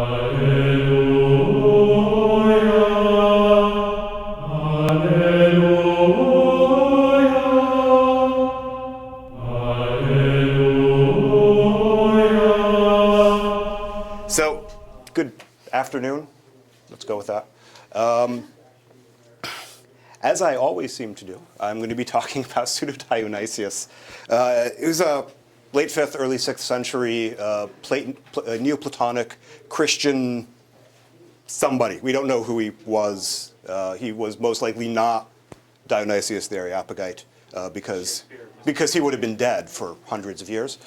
So, good afternoon. Let's go with that. As I always seem to do, I'm going to be talking about Pseudo-Dionysius. It was a late 5th, early 6th century Neoplatonic Christian somebody. We don't know who he was. He was most likely not Dionysius the Areopagite because he would have been dead for hundreds of years.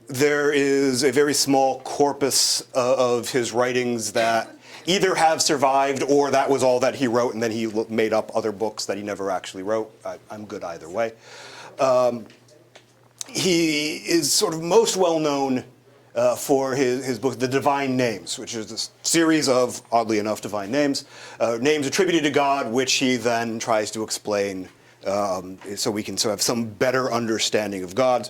There is a very small corpus of his writings that either have survived or that was all that he wrote, and then he made up other books that he never actually wrote. I'm good either way. He is sort of most well known for his book, The Divine Names, which is this series of, oddly enough, divine names, names attributed to God, which he then tries to explain so we can have some better understanding of God.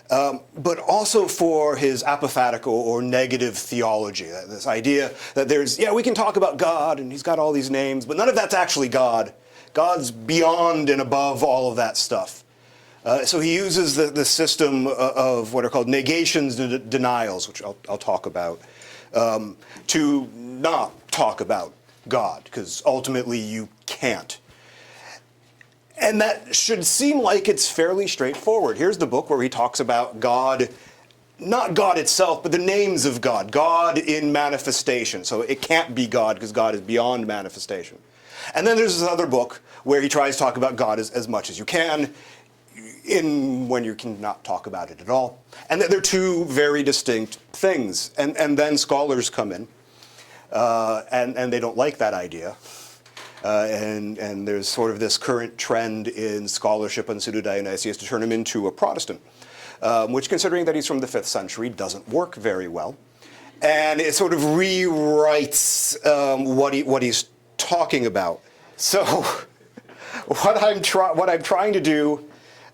But also for his apophatic or negative theology, this idea that we can talk about God and he's got all these names, but none of that's actually God. God's beyond and above all of that stuff. So he uses the system of what are called negations and denials, which I'll talk about, to not talk about God, because ultimately you can't. And that should seem like it's fairly straightforward. Here's the book where he talks about God, not God itself, but the names of God, God in manifestation. So it can't be God because God is beyond manifestation. And then there's this other book where he tries to talk about God as much as you can, when you cannot talk about it at all. And they're two very distinct things. And then scholars come in, and they don't like that idea. And there's sort of this current trend in scholarship on Pseudo-Dionysius to turn him into a Protestant, which, considering that he's from the 5th century, doesn't work very well. And it sort of rewrites what he's talking about. So what I'm trying to do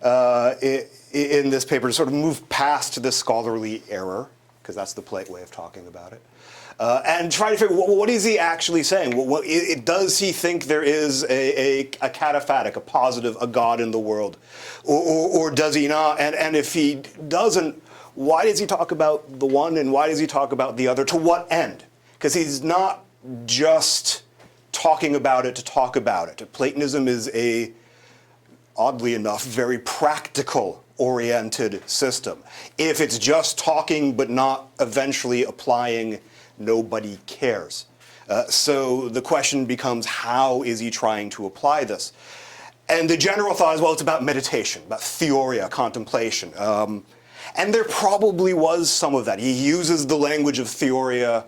in this paper is sort of move past the scholarly error, because that's the polite way of talking about it. And try to figure, what is he actually saying? Does he think there is a cataphatic, a positive, a God in the world? Or does he not? And if he doesn't, why does he talk about the one and why does he talk about the other? To what end? Because he's not just talking about it to talk about it. Platonism is a, oddly enough, very practical oriented system. If it's just talking but not eventually applying, nobody cares. So the question becomes, how is he trying to apply this? And the general thought is, well, it's about meditation, about theoria, contemplation. And there probably was some of that. He uses the language of theoria,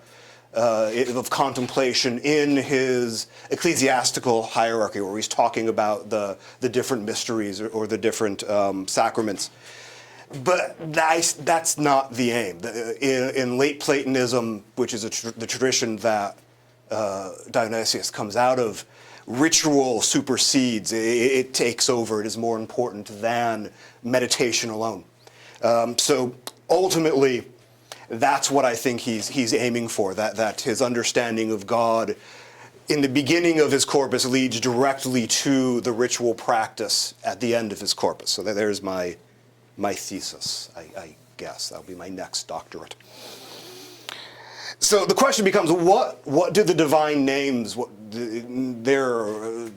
of contemplation in his ecclesiastical hierarchy, where he's talking about the different mysteries or the different sacraments. But that's not the aim. In late Platonism, which is the tradition that Dionysius comes out of, ritual supersedes. It takes over. It is more important than meditation alone. So ultimately, that's what I think he's aiming for, that his understanding of God in the beginning of his corpus leads directly to the ritual practice at the end of his corpus. So there's my thesis, I guess. That'll be my next doctorate. So the question becomes, what do the divine names, there are a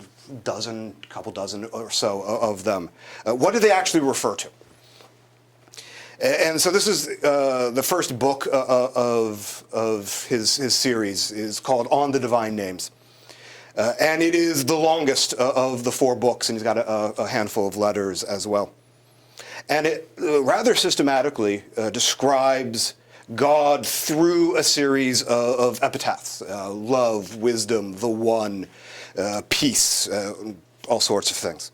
couple dozen or so of them, what do they actually refer to? And so this is the first book of his series, is called On the Divine Names. And it is the longest of the 4 books, and he's got a handful of letters as well. And it rather systematically describes God through a series of epitaphs, love, wisdom, the one, peace, all sorts of things.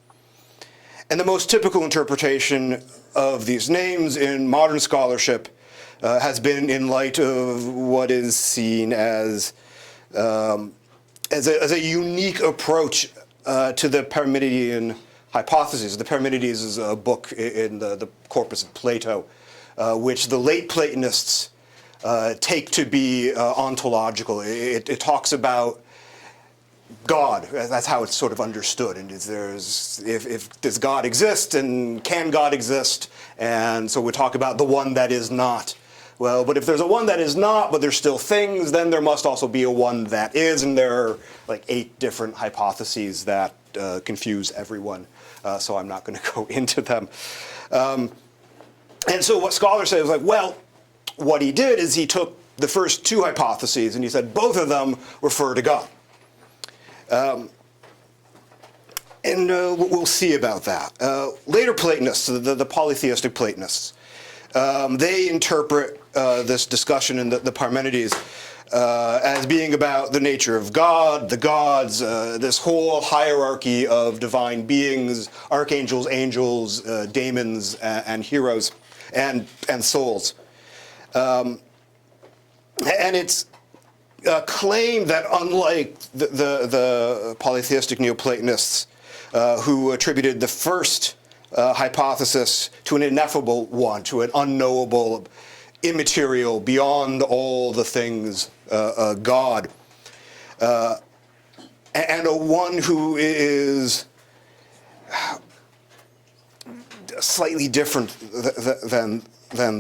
And the most typical interpretation of these names in modern scholarship has been in light of what is seen as a unique approach to the Parmenidean hypothesis. The Parmenides is a book in the corpus of Plato, which the late Platonists take to be ontological. It talks about God. That's how it's sort of understood. And if does God exist, and can God exist? And so we talk about the one that is not. Well, but if there's a one that is not, but there's still things, then there must also be a one that is, and there are like 8 different hypotheses that confuse everyone. So I'm not going to go into them. And so what scholars say is like, well, what he did is he took the first 2 hypotheses and he said both of them refer to God. And we'll see about that. Later Platonists, the polytheistic Platonists, they interpret this discussion in the Parmenides as being about the nature of God, the gods, this whole hierarchy of divine beings, archangels, angels, daemons, and heroes, and souls. And it's a claim that unlike the polytheistic Neoplatonists, who attributed the first hypothesis to an ineffable one, to an unknowable, immaterial, beyond all the things God, and a one who is slightly different than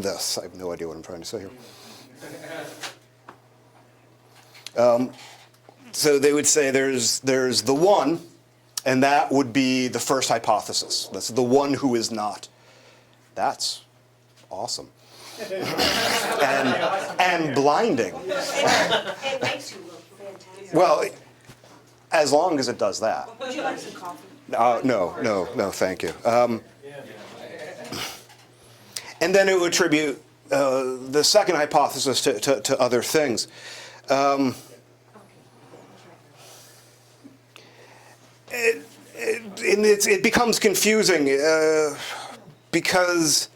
this. I have no idea what I'm trying to say here. So they would say there's the one, and that would be the first hypothesis. That's the one who is not. That's awesome. and blinding. It makes you look fantastic. Well, as long as it does that. Would you like some coffee? No, thank you. And then it would attribute the second hypothesis to other things. It becomes confusing because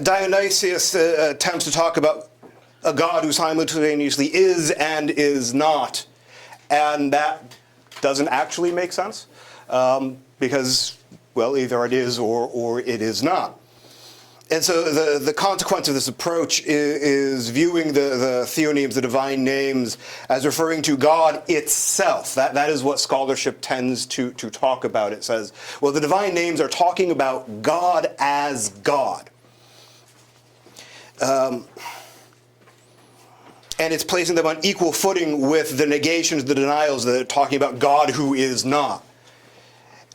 Dionysius attempts to talk about a God who simultaneously is and is not, and that doesn't actually make sense because, well, either it is or it is not. And so the consequence of this approach is viewing the theonemes, the divine names, as referring to God itself. That is what scholarship tends to talk about. It says, well, the divine names are talking about God as God. And it's placing them on equal footing with the negations, the denials that are talking about God who is not.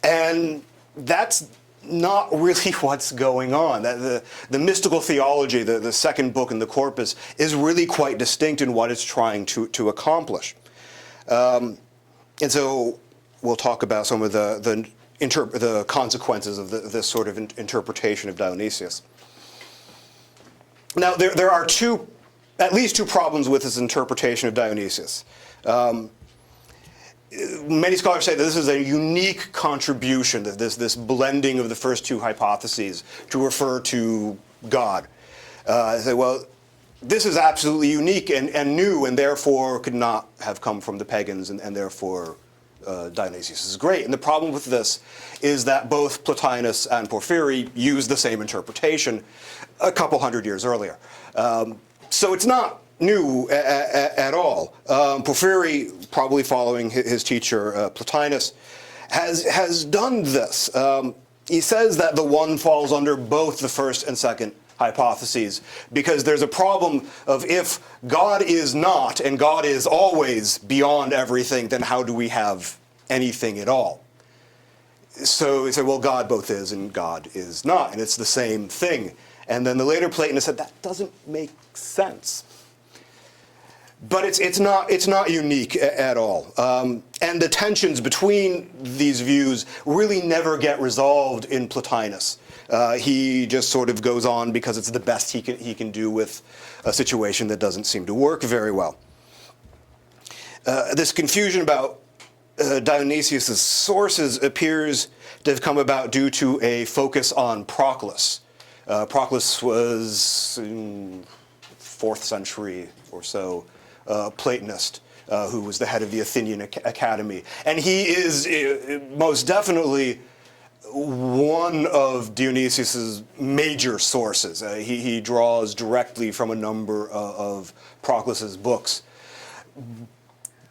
And that's not really what's going on. The mystical theology, the second book in the corpus, is really quite distinct in what it's trying to accomplish. And so we'll talk about some of the consequences of this sort of interpretation of Dionysius. Now, there are at least two problems with this interpretation of Dionysius. Many scholars say that this is a unique contribution, that this blending of the first 2 hypotheses to refer to God. They say, well, this is absolutely unique and new, and therefore could not have come from the pagans, and therefore Dionysius is great. And the problem with this is that both Plotinus and Porphyry used the same interpretation a couple hundred years earlier. So it's not new at all. Porphyry, probably following his teacher Plotinus, has done this. He says that the one falls under both the first and second hypotheses, because there's a problem of if God is not and God is always beyond everything, then how do we have anything at all? So he said, well, God both is and God is not, and it's the same thing. And then the later Platonists said that doesn't make sense. But it's not unique at all. And the tensions between these views really never get resolved in Plotinus. He just sort of goes on because it's the best he can do with a situation that doesn't seem to work very well. This confusion about Dionysius' sources appears to have come about due to a focus on Proclus. Proclus was in 4th century or so Platonist, who was the head of the Athenian Academy. And he is most definitely one of Dionysius's major sources. He draws directly from a number of Proclus's books.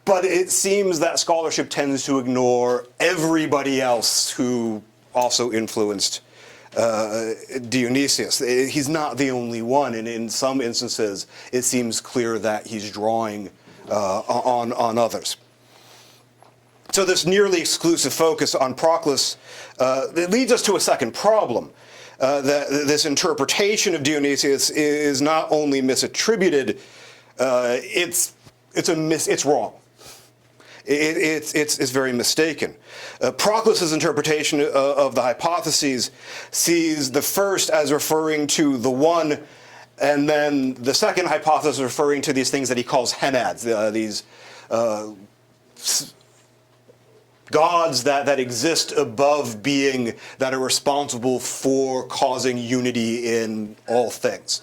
But it seems that scholarship tends to ignore everybody else who also influenced Dionysius. He's not the only one, and in some instances, it seems clear that he's drawing on others. So this nearly exclusive focus on Proclus it leads us to a second problem. That this interpretation of Dionysius is not only misattributed, it's wrong. It's very mistaken. Proclus's interpretation of the hypotheses sees the first as referring to the one, and then the second hypothesis referring to these things that he calls henads, these gods that exist above being, that are responsible for causing unity in all things.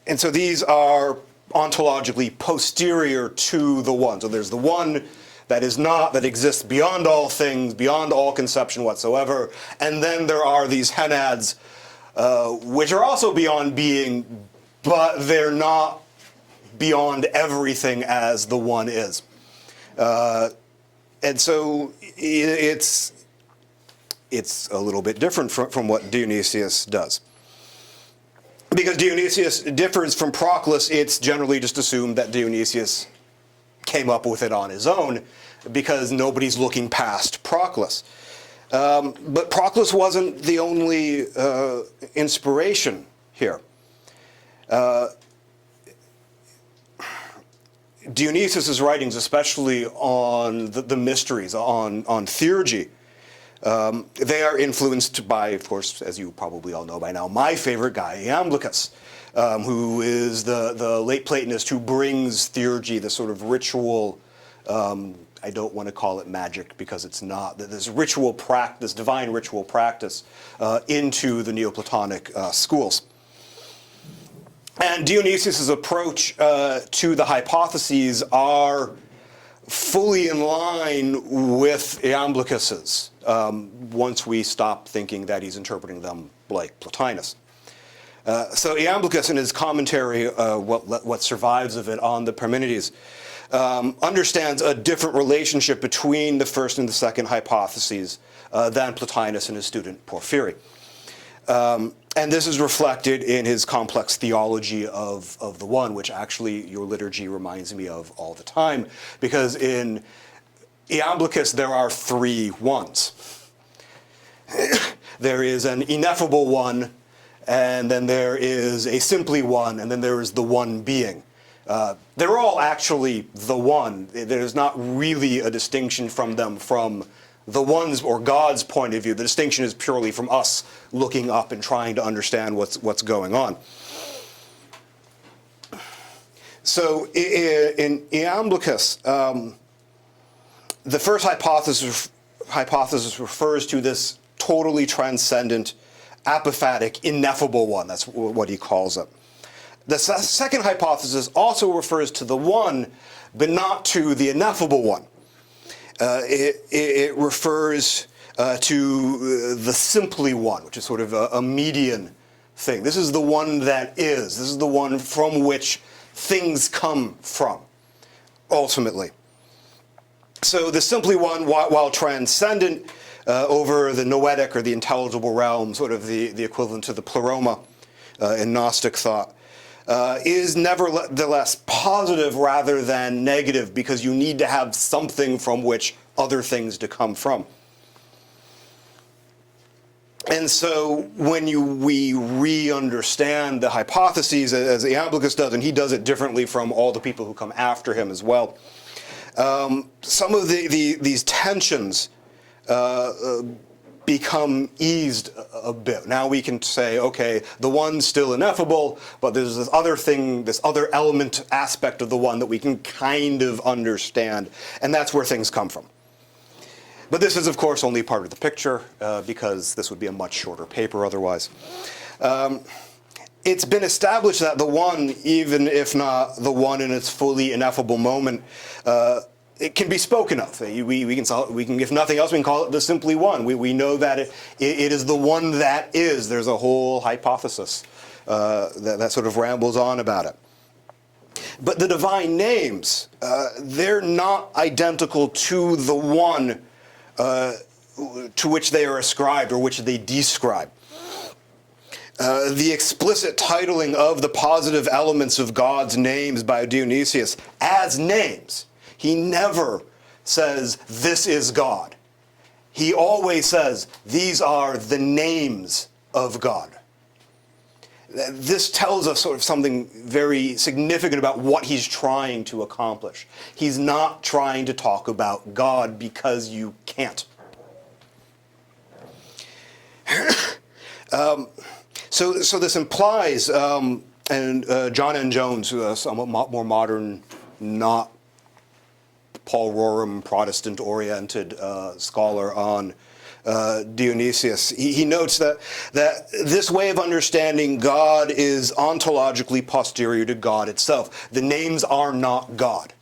And so these are ontologically posterior to the one. So there's the one that is not, that exists beyond all things, beyond all conception whatsoever. And then there are these henads, which are also beyond being, but they're not beyond everything as the one is. And so it's a little bit different from what Dionysius does. Because Dionysius differs from Proclus, it's generally just assumed that Dionysius came up with it on his own, because nobody's looking past Proclus. But Proclus wasn't the only inspiration here. Dionysius's writings, especially on the mysteries, on theurgy, they are influenced by, of course, as you probably all know by now, my favorite guy, Iamblichus, who is the late Platonist who brings theurgy, this sort of ritual, I don't want to call it magic because it's not, this ritual practice, this divine ritual practice into the Neoplatonic schools. And Dionysius's approach to the hypotheses are fully in line with Iamblichus's, once we stop thinking that he's interpreting them like Plotinus. So Iamblichus, in his commentary, what survives of it on the Parmenides, understands a different relationship between the first and the second hypotheses than Plotinus and his student Porphyry. And this is reflected in his complex theology of the one, which actually your liturgy reminds me of all the time, because in Iamblichus there are three ones. There is an ineffable one, and then there is a simply one, and then there is the one being. They're all actually the one. There's not really a distinction from them from the one's or God's point of view. The distinction is purely from us looking up and trying to understand what's going on. So in Iamblichus, the first hypothesis refers to this totally transcendent, apophatic, ineffable one. That's what he calls it. The second hypothesis also refers to the one, but not to the ineffable one. It refers to the simply one, which is sort of a median thing. This is the one that is. This is the one from which things come from, ultimately. So the simply one, while transcendent over the noetic or the intelligible realm, sort of the equivalent to the pleroma in Gnostic thought, is nevertheless positive rather than negative, because you need to have something from which other things to come from. And so when we re-understand the hypotheses, as Iamblichus does, and he does it differently from all the people who come after him as well, some of these tensions become eased a bit. Now we can say, okay, the one's still ineffable, but there's this other thing, this other element aspect of the one that we can kind of understand, and that's where things come from. But this is, of course, only part of the picture, because this would be a much shorter paper otherwise. it's been established that the one, even if not the one in its fully ineffable moment, it can be spoken of. We can, if nothing else, we can call it the simply one. We know that it is the one that is. There's a whole hypothesis that sort of rambles on about it. But the divine names, they're not identical to the one to which they are ascribed or which they describe. The explicit titling of the positive elements of God's names by Dionysius as names. He never says, this is God. He always says, these are the names of God. This tells us sort of something very significant about what he's trying to accomplish. He's not trying to talk about God because you can't. So this implies, and John N. Jones, a somewhat more modern, not Paul Roram, Protestant-oriented scholar on Dionysius, he notes that this way of understanding God is ontologically posterior to God itself. The names are not God.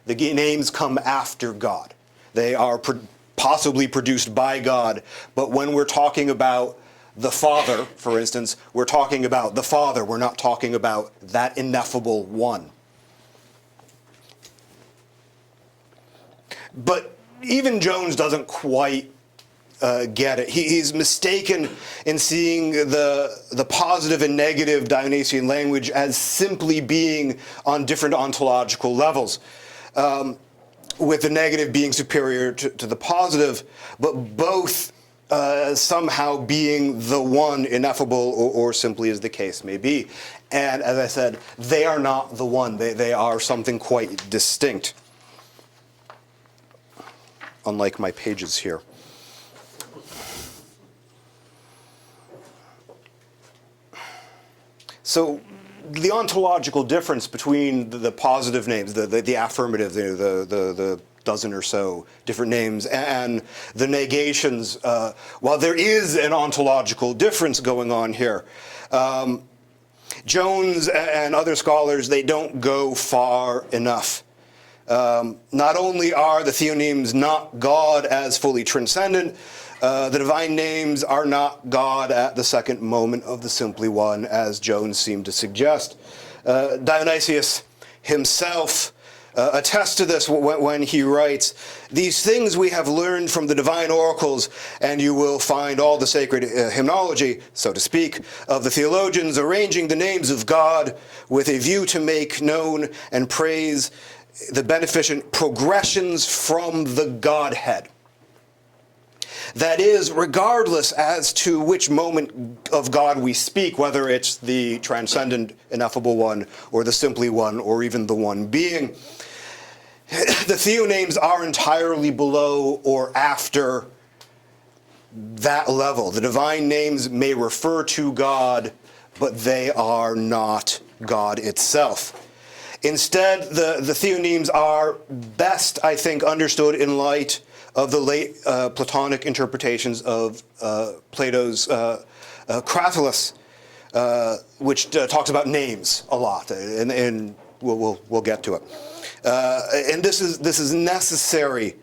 The names come after God. They are possibly produced by God, but when we're talking about the Father, for instance, we're talking about the Father. We're not talking about that ineffable one. But even Jones doesn't quite get it. He's mistaken in seeing the positive and negative Dionysian language as simply being on different ontological levels, with the negative being superior to the positive, but both somehow being the one ineffable, or simply as the case may be. And as I said, they are not the one. They are something quite distinct. Unlike my pages here. So the ontological difference between the positive names, the affirmative, the dozen or so different names, and the negations, while there is an ontological difference going on here, Jones and other scholars, they don't go far enough. Not only are the theonemes not God as fully transcendent, the divine names are not God at the second moment of the simply one, as Jones seemed to suggest. Dionysius himself attests to this when he writes, "These things we have learned from the divine oracles, and you will find all the sacred hymnology, so to speak, of the theologians arranging the names of God with a view to make known and praise the beneficent progressions from the Godhead. That is, regardless as to which moment of God we speak, whether it's the transcendent, ineffable one, or the simply one, or even the one being, the theonames are entirely below or after that level. The divine names may refer to God, but they are not God itself. Instead, the theonemes are best, I think, understood in light of the late Platonic interpretations of Plato's Kataphasis, which talks about names a lot, and we'll get to it. And this is necessary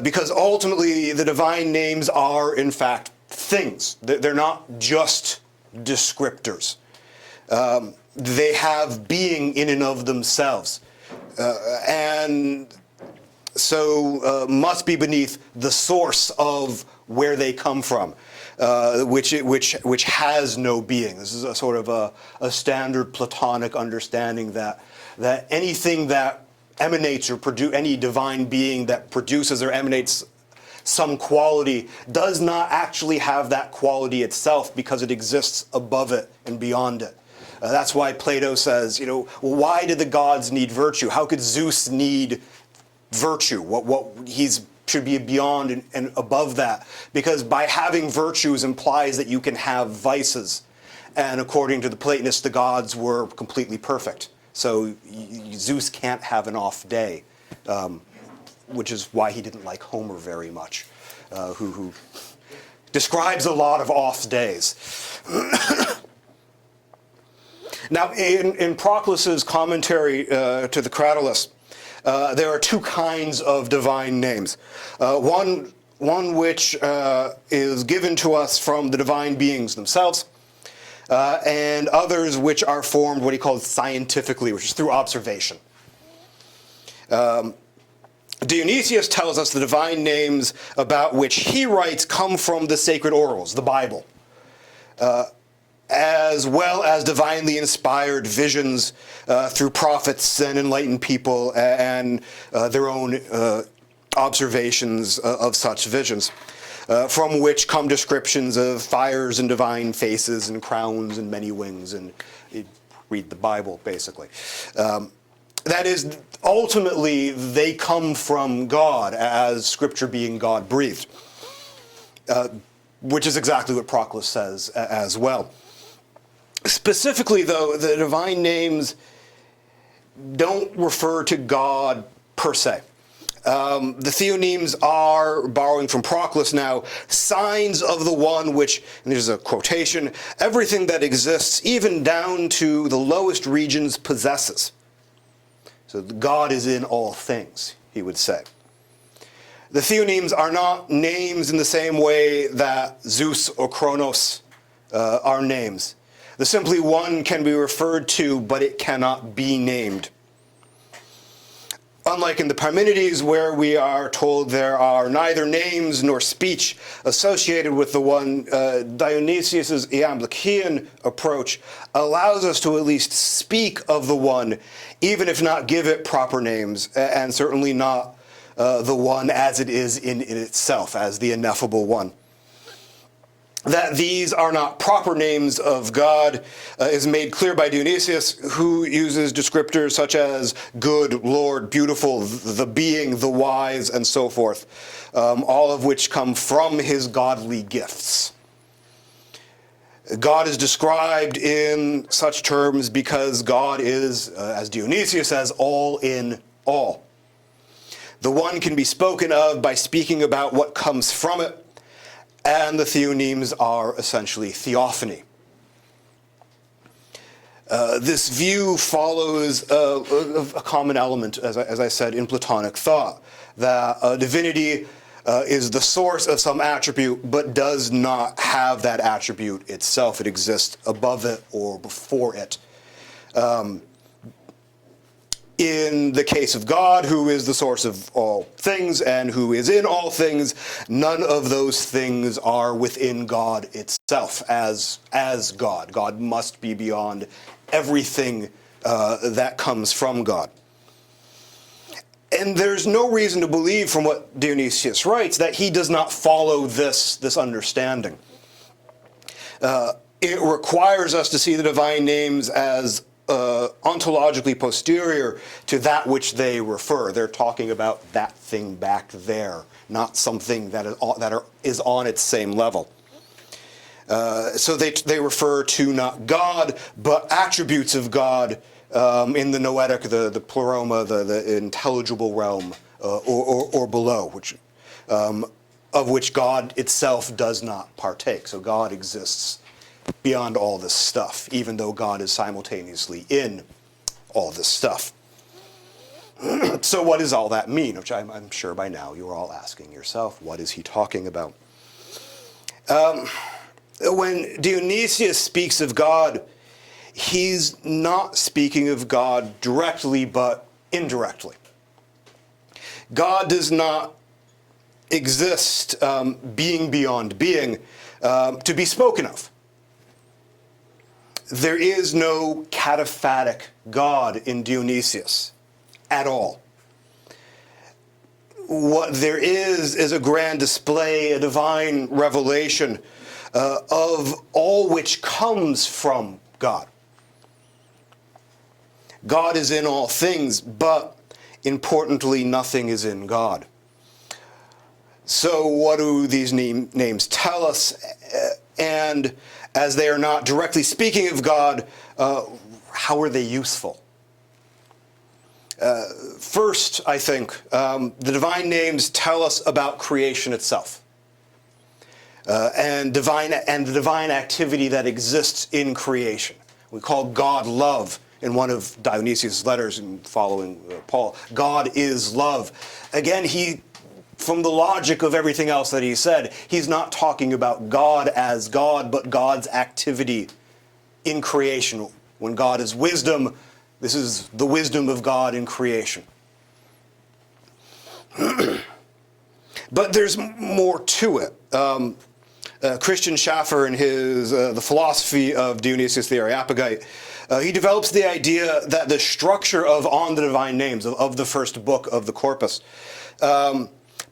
because ultimately the divine names are, in fact, things. They're not just descriptors. They have being in and of themselves, and so must be beneath the source of where they come from, which has no being. This is a sort of a standard Platonic understanding that anything that emanates or any divine being that produces or emanates some quality does not actually have that quality itself because it exists above it and beyond it. That's why Plato says, why did the gods need virtue? How could Zeus need virtue? What should be beyond and above that? Because by having virtues implies that you can have vices. And according to the Platonists, the gods were completely perfect. So Zeus can't have an off day, which is why he didn't like Homer very much, who describes a lot of off days. Now, in Proclus's commentary to the Cratylus, there are two kinds of divine names. One which is given to us from the divine beings themselves, and others which are formed what he calls scientifically, which is through observation. Dionysius tells us the divine names about which he writes come from the sacred orals, the Bible, as well as divinely inspired visions through prophets and enlightened people and their own observations of such visions, from which come descriptions of fires and divine faces and crowns and many wings, and you read the Bible, basically. That is, ultimately, they come from God, as Scripture being God-breathed, which is exactly what Proclus says as well. Specifically, though, the divine names don't refer to God per se. The theonemes are, borrowing from Proclus now, signs of the one which, and there's a quotation, everything that exists, even down to the lowest regions, possesses. So God is in all things, he would say. The theonemes are not names in the same way that Zeus or Kronos are names. The simply one can be referred to, but it cannot be named. Unlike in the Parmenides, where we are told there are neither names nor speech associated with the one, Dionysius's Iamblichian approach allows us to at least speak of the one, even if not give it proper names, and certainly not the one as it is in itself, as the ineffable one. That these are not proper names of God is made clear by Dionysius, who uses descriptors such as good, Lord, beautiful, the being, the wise, and so forth, all of which come from his godly gifts. God is described in such terms because God is, as Dionysius says, all in all. The one can be spoken of by speaking about what comes from it, and the theonemes are essentially theophany. This view follows a common element, as I said, in Platonic thought, that divinity is the source of some attribute, but does not have that attribute itself. It exists above it or before it. In the case of God, who is the source of all things and who is in all things, none of those things are within God itself as God. God must be beyond everything that comes from God. And there's no reason to believe, from what Dionysius writes, that he does not follow this understanding. It requires us to see the divine names as ontologically posterior to that which they refer. They're talking about that thing back there, not something that is on its same level. So they refer to not God, but attributes of God in the noetic, the pleroma, the intelligible realm, or below, of which God itself does not partake. So God exists beyond all this stuff, even though God is simultaneously in all this stuff. So what does all that mean? Which I'm sure by now you're all asking yourself, what is he talking about? When Dionysius speaks of God, he's not speaking of God directly, but indirectly. God does not exist, being beyond being, to be spoken of. There is no Kataphatic God in Dionysius at all. What there is a grand display, a divine revelation of all which comes from God. God is in all things, but importantly, nothing is in God. So what do these names tell us? And as they are not directly speaking of God, how are they useful? First, I think, the divine names tell us about creation itself, and the divine activity that exists in creation, We call God love in one of Dionysius' letters and following Paul. God is love. Again, from the logic of everything else that he said, he's not talking about God as God, but God's activity in creation. When God is wisdom, this is the wisdom of God in creation. But there's more to it. Christian Schaffer, in his The Philosophy of Dionysius the Areopagite, he develops the idea that the structure of On the Divine Names, of the first book of the corpus,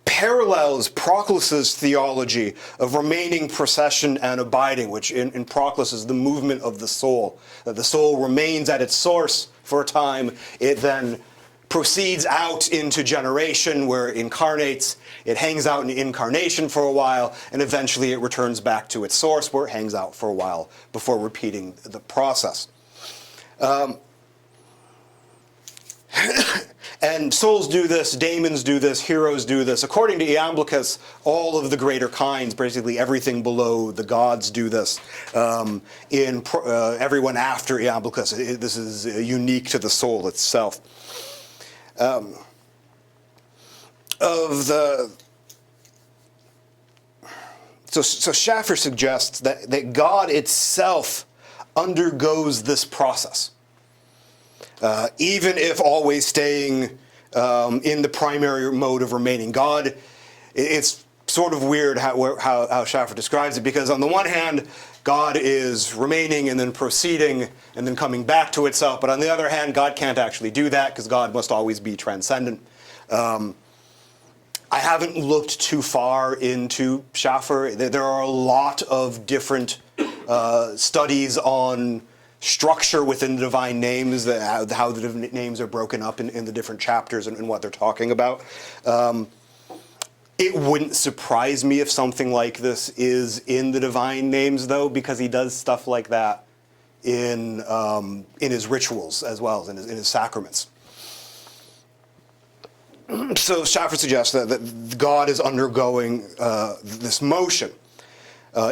parallels Proclus's theology of remaining, procession, and abiding, which in Proclus is the movement of the soul. That the soul remains at its source for a time, it then proceeds out into generation where it incarnates, it hangs out in incarnation for a while, and eventually it returns back to its source where it hangs out for a while before repeating the process. And souls do this, daemons do this, heroes do this. According to Iamblichus, all of the greater kinds, basically everything below the gods, do this. Everyone after Iamblichus, this is unique to the soul itself. So Schaffer suggests that God itself undergoes this process. Even if always staying in the primary mode of remaining. God, it's sort of weird how Schaffer describes it, because on the one hand, God is remaining and then proceeding and then coming back to itself, but on the other hand, God can't actually do that because God must always be transcendent. I haven't looked too far into Schaffer. There are a lot of different studies on structure within the divine names, how the divine names are broken up in the different chapters and what they're talking about. It wouldn't surprise me if something like this is in the divine names, though, because he does stuff like that in his rituals as well as in his sacraments. So Schaffer suggests that God is undergoing this motion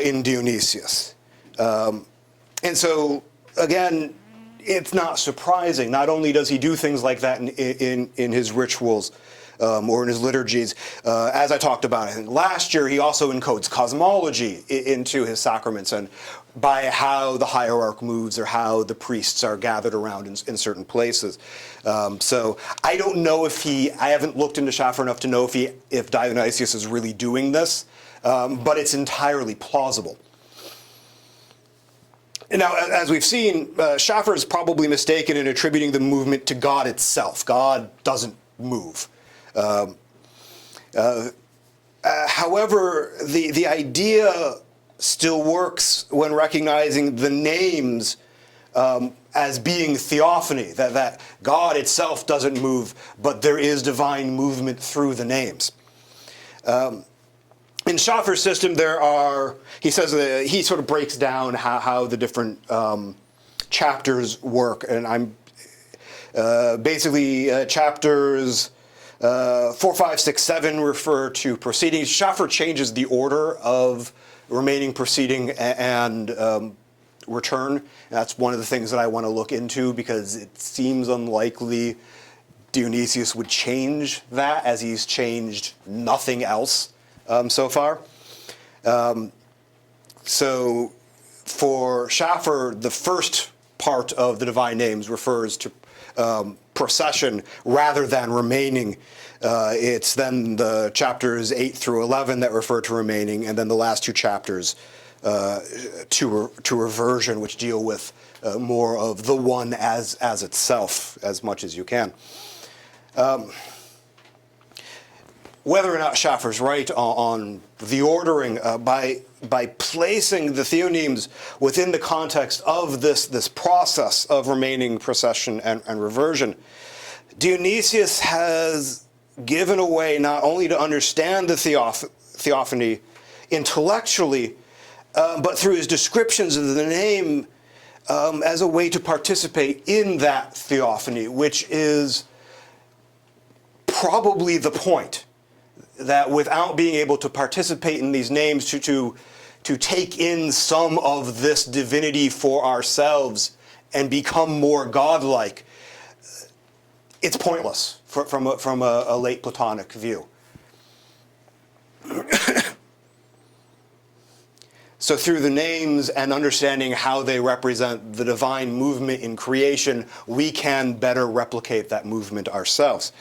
in Dionysius. And so, again, it's not surprising. Not only does he do things like that in his rituals or in his liturgies, as I talked about, I think last year, he also encodes cosmology into his sacraments and by how the hierarch moves or how the priests are gathered around in certain places. So I don't know I haven't looked into Schaffer enough to know if Dionysius is really doing this, but it's entirely plausible. Now, as we've seen, Schaffer is probably mistaken in attributing the movement to God itself. God doesn't move. However, the idea still works when recognizing the names as being theophany, that God itself doesn't move, but there is divine movement through the names. In Schaffer's system, he says he sort of breaks down how the different chapters work, and I'm basically chapters 4, 5, 6, 7 refer to proceedings. Schaffer changes the order of remaining, proceeding, and return. That's one of the things that I want to look into because it seems unlikely Dionysius would change that, as he's changed nothing else so far. So for Schaffer, the first part of the divine names refers to procession rather than remaining. It's then the chapters 8 through 11 that refer to remaining, and then the last two chapters to reversion, which deal with more of the one as itself as much as you can. Whether or not Schaffer's right on the ordering, by placing the theonemes within the context of this process of remaining, procession, and reversion, Dionysius has given a way not only to understand the theophany intellectually, but through his descriptions of the name as a way to participate in that theophany, which is probably the point. That without being able to participate in these names, to take in some of this divinity for ourselves and become more godlike, it's pointless from a late Platonic view. So through the names and understanding how they represent the divine movement in creation, we can better replicate that movement ourselves.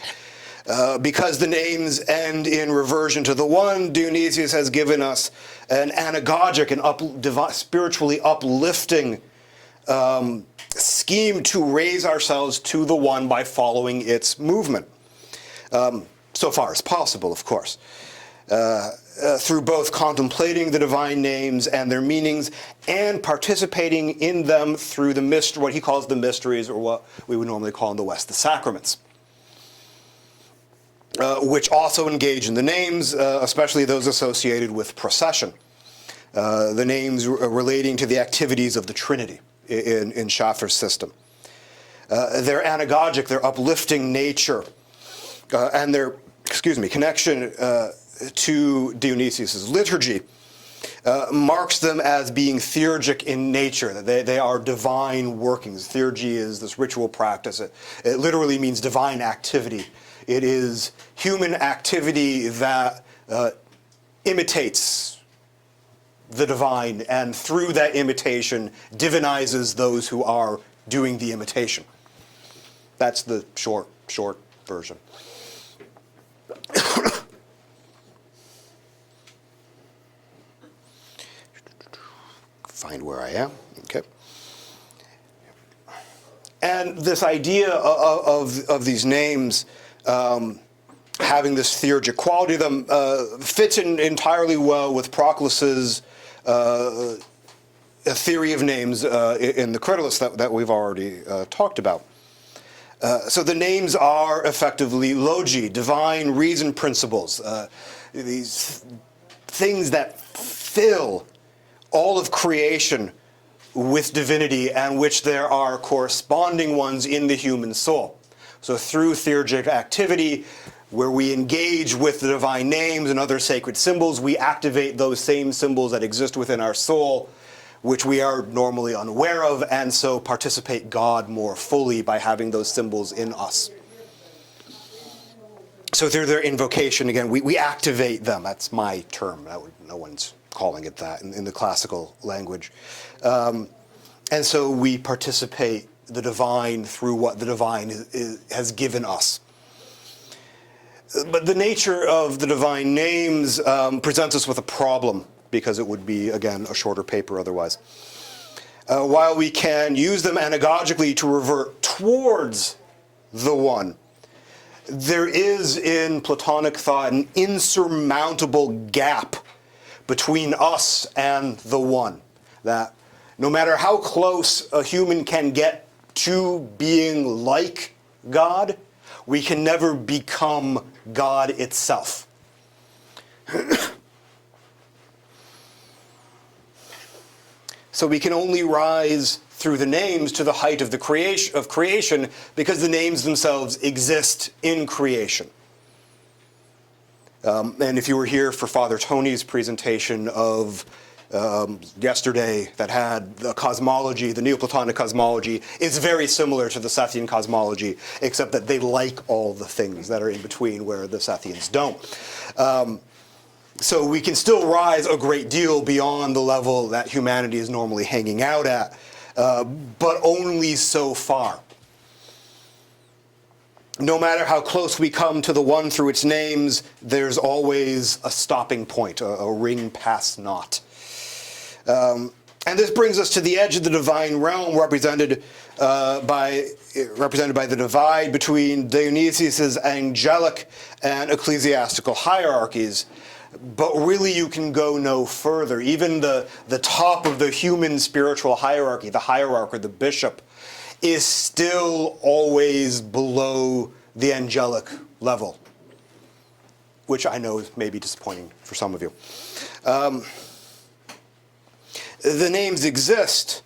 Because the names end in reversion to the one, Dionysius has given us an anagogic and spiritually uplifting scheme to raise ourselves to the one by following its movement. So far as possible, of course. Through both contemplating the divine names and their meanings and participating in them through what he calls the mysteries, or what we would normally call in the West the sacraments. Which also engage in the names, especially those associated with procession. The names relating to the activities of the Trinity in Schaffer's system. Their anagogic, their uplifting nature, and their, connection to Dionysius' liturgy marks them as being theurgic in nature, that they are divine workings. Theurgy is this ritual practice. It literally means divine activity. It is human activity that imitates the divine, and through that imitation divinizes those who are doing the imitation. That's the short version. Find where I am. Okay. And this idea of these names having this theurgic quality to them fits in entirely well with Proclus's theory of names in the Critolus that we've already talked about. So the names are effectively logi, divine reason principles, these things that fill all of creation with divinity, and which there are corresponding ones in the human soul. So through theurgic activity, where we engage with the divine names and other sacred symbols, we activate those same symbols that exist within our soul, which we are normally unaware of, and so participate God more fully by having those symbols in us. So through their invocation, again, we activate them. That's my term. No one's calling it that in the classical language. And so we participate the divine through what the divine has given us. But the nature of the divine names presents us with a problem, because it would be, again, a shorter paper otherwise. While we can use them anagogically to revert towards the one, there is in Platonic thought an insurmountable gap between us and the one, that no matter how close a human can get to being like God, we can never become God itself. So we can only rise through the names to the height of creation because the names themselves exist in creation. And if you were here for Father Tony's presentation of yesterday that had the cosmology, the Neoplatonic cosmology, is very similar to the Sethian cosmology, except that they like all the things that are in between where the Sethians don't. So we can still rise a great deal beyond the level that humanity is normally hanging out at, but only so far. No matter how close we come to the one through its names, there's always a stopping point, a ring past naught. And this brings us to the edge of the divine realm, represented by the divide between Dionysius's angelic and ecclesiastical hierarchies. But really, you can go no further. Even the top of the human spiritual hierarchy, the hierarch or the bishop, is still always below the angelic level, which I know is maybe disappointing for some of you. The names exist.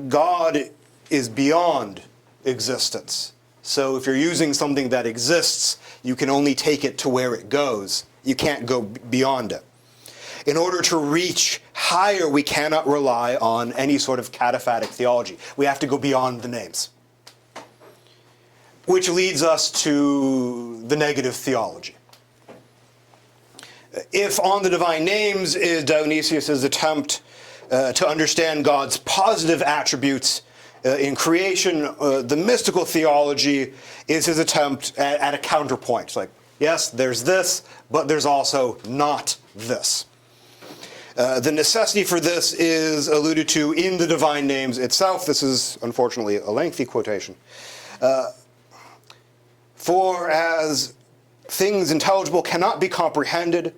God is beyond existence. So if you're using something that exists, you can only take it to where it goes. You can't go beyond it. In order to reach higher, we cannot rely on any sort of Kataphatic theology. We have to go beyond the names. Which leads us to the negative theology. If on the divine names is Dionysius' attempt to understand God's positive attributes in creation, the mystical theology is his attempt at a counterpoint. It's like, yes, there's this, but there's also not this. The necessity for this is alluded to in the divine names itself. This is, unfortunately, a lengthy quotation. For as things intelligible cannot be comprehended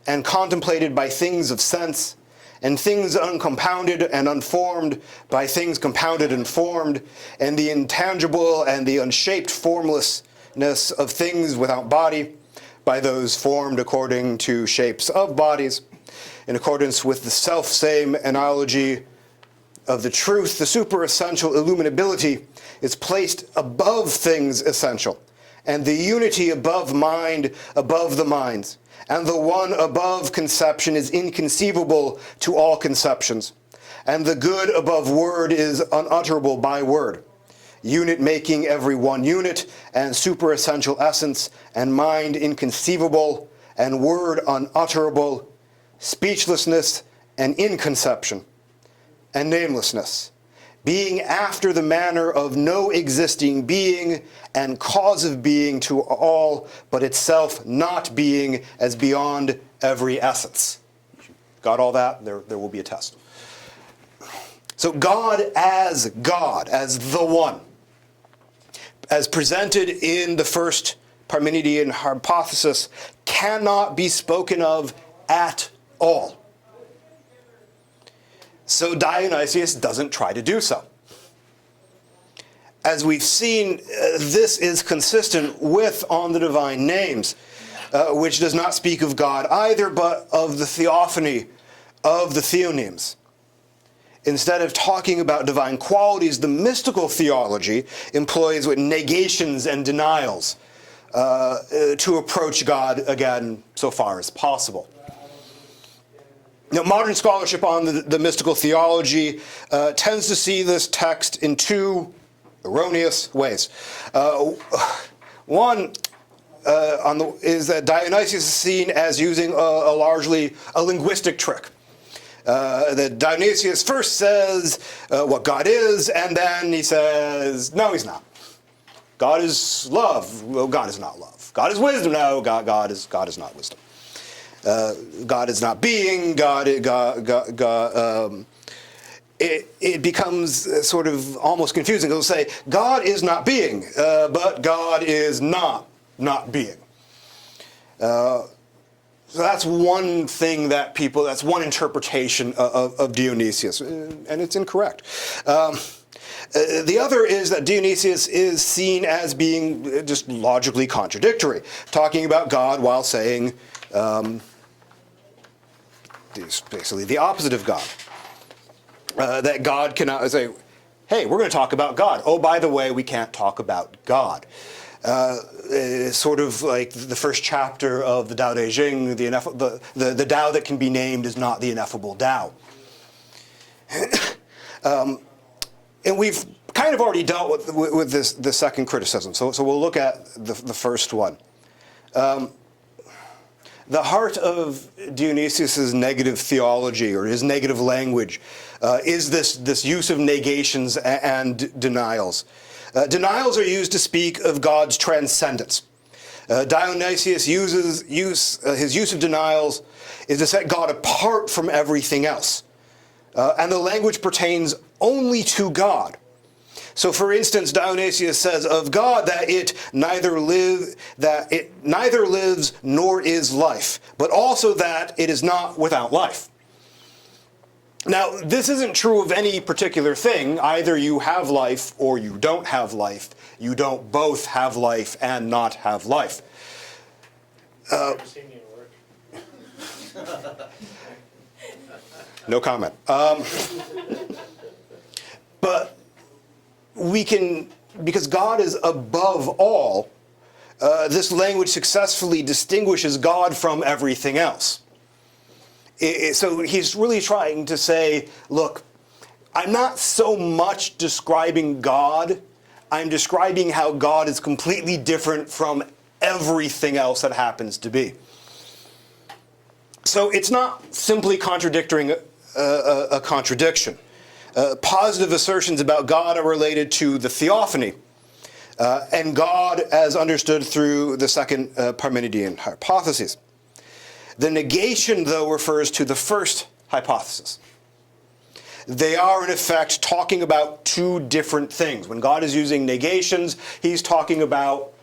and contemplated by things of sense, and things uncompounded and unformed by things compounded and formed, and the intangible and the unshaped formlessness of things without body, by those formed according to shapes of bodies, in accordance with the self-same analogy of the truth, the superessential illuminability is placed above things essential, and the unity above mind above the minds, and the one above conception is inconceivable to all conceptions, and the good above word is unutterable by word, unit making every one unit, and superessential essence, and mind inconceivable, and word unutterable, speechlessness and inconception, and namelessness, being after the manner of no existing being and cause of being to all, but itself not being as beyond every essence. Got all that? There will be a test. So God, as the one, as presented in the first Parmenidean hypothesis, cannot be spoken of at all. So Dionysius doesn't try to do so. As we've seen, this is consistent with On the Divine Names, which does not speak of God either, but of the theophany of the theonemes. Instead of talking about divine qualities, the mystical theology employs negations and denials to approach God again so far as possible. Now, modern scholarship on the mystical theology tends to see this text in two erroneous ways. One is that Dionysius is seen as using largely a linguistic trick. That Dionysius first says what God is, and then he says, no, he's not. God is love. Well, God is not love. God is wisdom. No, God is not wisdom. God is not being. It becomes sort of almost confusing. It'll say, God is not being, but God is not being. So that's one thing that's one interpretation of Dionysius, and it's incorrect. The other is that Dionysius is seen as being just logically contradictory, talking about God while saying basically the opposite of God. That God cannot say, hey, we're going to talk about God. Oh, by the way, we can't talk about God. Sort of like the first chapter of the Tao Te Ching, the Tao that can be named is not the ineffable Tao. And we've kind of already dealt with the second criticism, so we'll look at the first one. The heart of Dionysius' negative theology, or his negative language, is this use of negations and denials. Denials are used to speak of God's transcendence. Dionysius his use of denials is to set God apart from everything else. And the language pertains only to God. So, for instance, Dionysius says of God that it neither lives nor is life, but also that it is not without life. Now, this isn't true of any particular thing. Either you have life or you don't have life. You don't both have life and not have life. No comment. But we can, because God is above all, this language successfully distinguishes God from everything else. So he's really trying to say, look, I'm not so much describing God, I'm describing how God is completely different from everything else that happens to be. So it's not simply contradicting a contradiction. Positive assertions about God are related to the theophany, and God as understood through the second Parmenidean hypothesis. The negation, though, refers to the first hypothesis. They are, in effect, talking about two different things. When God is using negations, he's talking about,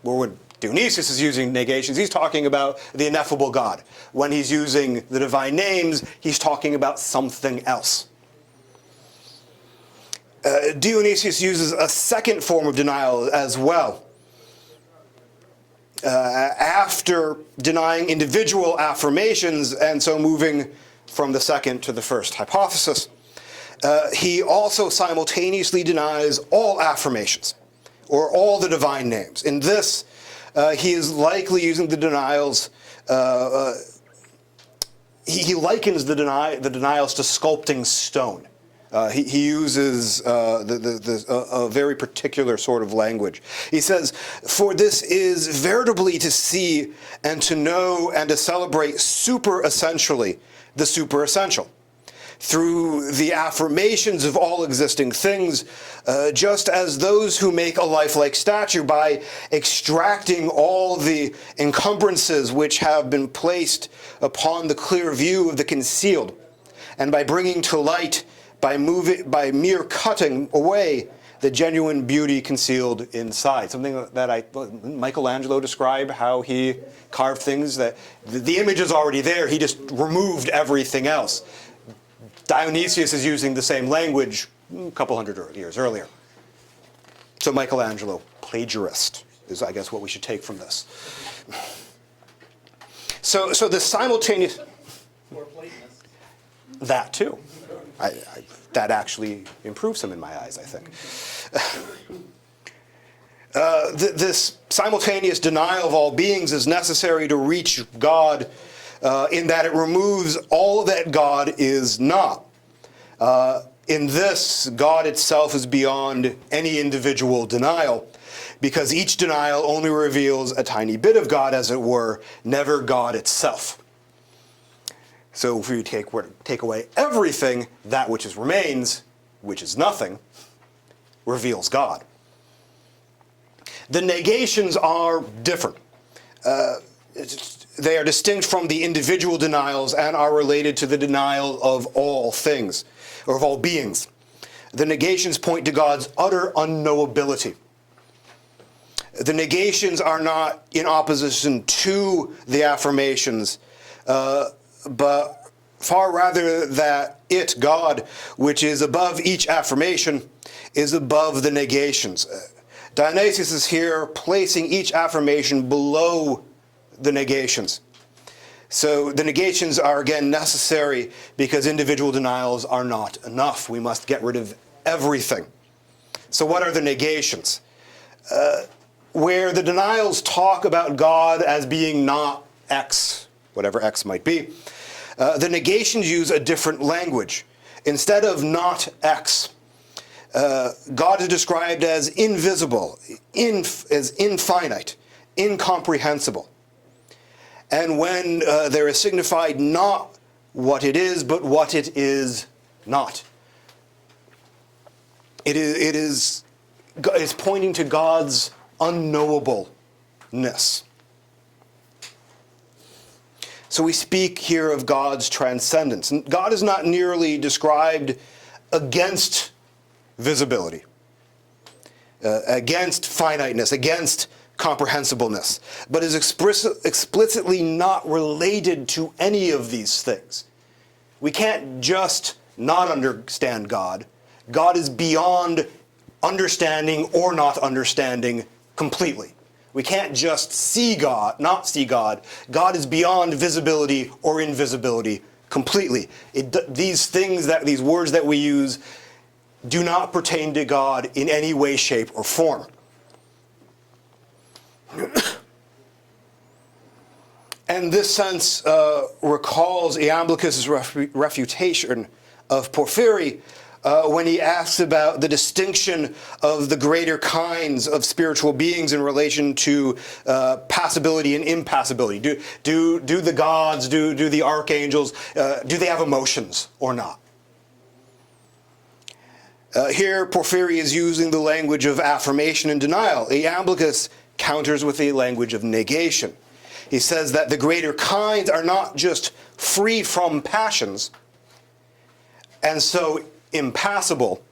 or when Dionysius is using negations, he's talking about the ineffable God. When he's using the divine names, he's talking about something else. Dionysius uses a second form of denial as well. After denying individual affirmations, and so moving from the second to the first hypothesis, he also simultaneously denies all affirmations, or all the divine names. In this, he is likely using the denials, he likens the denials to sculpting stone. He uses a very particular sort of language. He says, "For this is veritably to see and to know and to celebrate superessentially the superessential, through the affirmations of all existing things, just as those who make a lifelike statue by extracting all the encumbrances which have been placed upon the clear view of the concealed, and by bringing to light by mere cutting away the genuine beauty concealed inside." Something that Michelangelo described how he carved things that the image is already there, he just removed everything else. Dionysius is using the same language a couple hundred years earlier. So Michelangelo, plagiarist, is I guess what we should take from this. So the simultaneous... Or Platonist. That too. That actually improves him in my eyes, I think. This simultaneous denial of all beings is necessary to reach God, in that it removes all that God is not. In this, God itself is beyond any individual denial, because each denial only reveals a tiny bit of God, as it were, never God itself. So if we take away everything, that which remains, which is nothing, reveals God. The negations are different. They are distinct from the individual denials and are related to the denial of all things, or of all beings. The negations point to God's utter unknowability. The negations are not in opposition to the affirmations, but far rather that it, God, which is above each affirmation, is above the negations. Dionysius is here placing each affirmation below the negations. So the negations are again necessary because individual denials are not enough. We must get rid of everything. So what are the negations? Where the denials talk about God as being not X, whatever X might be, the negations use a different language. Instead of not X, God is described as invisible, as infinite, incomprehensible. And when there is signified not what it is, but what it is not. It's pointing to God's unknowableness. So we speak here of God's transcendence. And God is not merely described against visibility, against finiteness, against comprehensibleness, but is explicitly not related to any of these things. We can't just not understand God. God is beyond understanding or not understanding completely. We can't just see God, not see God. God is beyond visibility or invisibility completely. These words that we use do not pertain to God in any way, shape, or form. And this sense recalls Iamblichus' refutation of Porphyry when he asks about the distinction of the greater kinds of spiritual beings in relation to passibility and impassibility. Do the gods, do the archangels, do they have emotions or not? Here, Porphyry is using the language of affirmation and denial. Iamblichus counters with the language of negation. He says that the greater kinds are not just free from passions, and so impassible,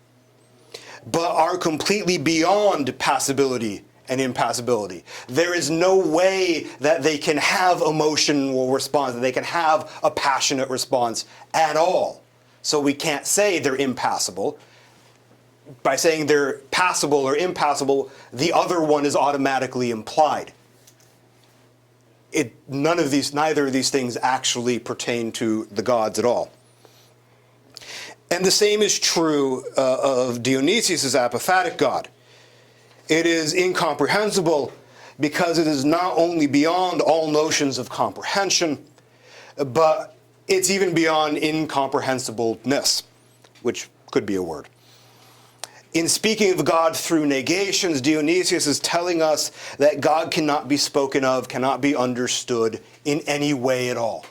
but are completely beyond passibility and impassibility. There is no way that they can have emotional response, that they can have a passionate response at all. So we can't say they're impassible. By saying they're passible or impassible, the other one is automatically implied. Neither of these things actually pertain to the gods at all. And the same is true of Dionysius' apophatic god. It is incomprehensible because it is not only beyond all notions of comprehension, but it's even beyond incomprehensibleness, which could be a word. In speaking of God through negations, Dionysius is telling us that God cannot be spoken of, cannot be understood in any way at all.